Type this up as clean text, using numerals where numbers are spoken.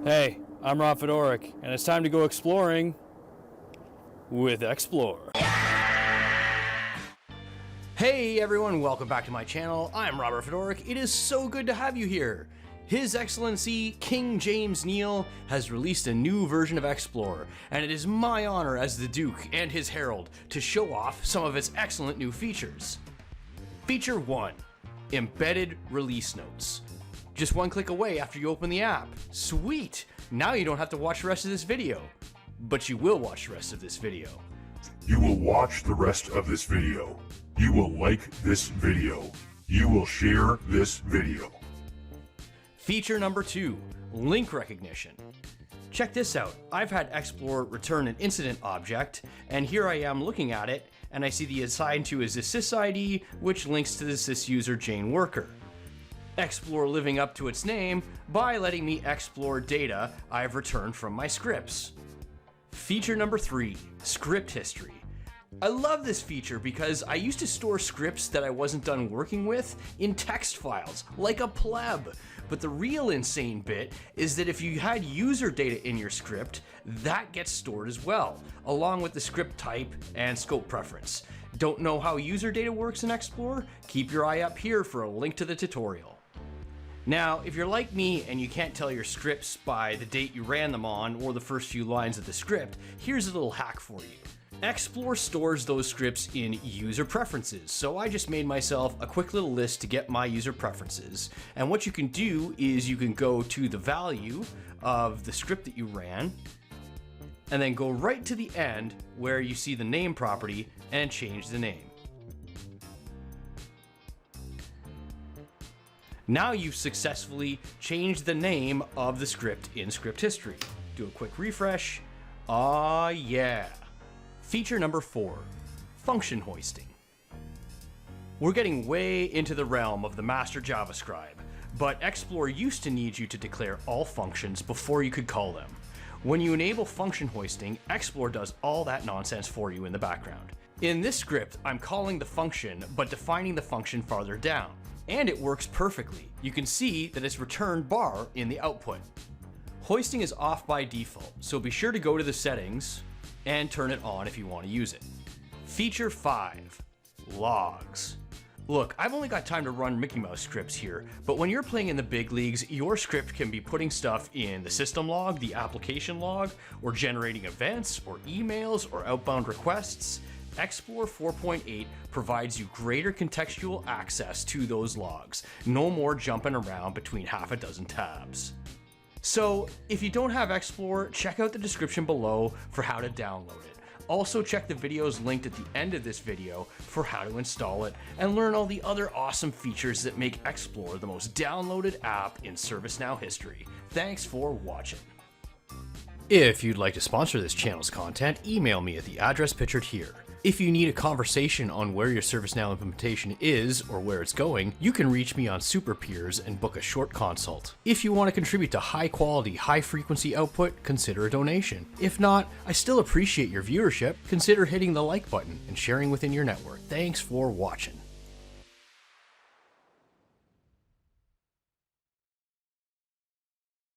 Hey, I'm Rob Fedoric, and it's time to go exploring with Xplore. Hey everyone, welcome back to my channel. I'm Robert Fedoric. It is so good to have you here. His Excellency King James Neale has released a new version of Xplore, and it is my honor as the Duke and his Herald to show off some of its excellent new features. Feature 1, Embedded Release Notes. Just one click away after you open the app. Sweet! Now you don't have to watch the rest of this video. But you will watch the rest of this video. You will watch the rest of this video. You will like this video. You will share this video. Feature number 2, link recognition. Check this out. I've had Xplore return an incident object, and here I am looking at it, and I see the assigned to is the sysID, which links to the sysuser Jane Worker. Xplore living up to its name by letting me explore data I've returned from my scripts. Feature number 3, script history. I love this feature because I used to store scripts that I wasn't done working with in text files, like a pleb. But the real insane bit is that if you had user data in your script, that gets stored as well, along with the script type and scope preference. Don't know how user data works in Xplore? Keep your eye up here for a link to the tutorial. Now, if you're like me and you can't tell your scripts by the date you ran them on or the first few lines of the script, here's a little hack for you. Xplore stores those scripts in user preferences, so I just made myself a quick little list to get my user preferences. And what you can do is you can go to the value of the script that you ran, and then go right to the end where you see the name property and change the name. Now you've successfully changed the name of the script in script history. Do a quick refresh. Ah, yeah. Feature number 4, function hoisting. We're getting way into the realm of the master JavaScribe, but Xplore used to need you to declare all functions before you could call them. When you enable function hoisting, Xplore does all that nonsense for you in the background. In this script, I'm calling the function, but defining the function farther down. And it works perfectly. You can see that it's returned bar in the output. Hoisting is off by default, so be sure to go to the settings and turn it on if you want to use it. Feature 5, logs. Look, I've only got time to run Mickey Mouse scripts here, but when you're playing in the big leagues, your script can be putting stuff in the system log, the application log, or generating events, or emails, or outbound requests. Xplore 4.8 provides you greater contextual access to those logs. No more jumping around between half a dozen tabs. So, if you don't have Xplore, check out the description below for how to download it. Also check the videos linked at the end of this video for how to install it and learn all the other awesome features that make Xplore the most downloaded app in ServiceNow history. Thanks for watching. If you'd like to sponsor this channel's content, email me at the address pictured here. If you need a conversation on where your ServiceNow implementation is or where it's going, you can reach me on SuperPeers and book a short consult. If you want to contribute to high quality, high frequency output, consider a donation. If not, I still appreciate your viewership. Consider hitting the like button and sharing within your network. Thanks for watching.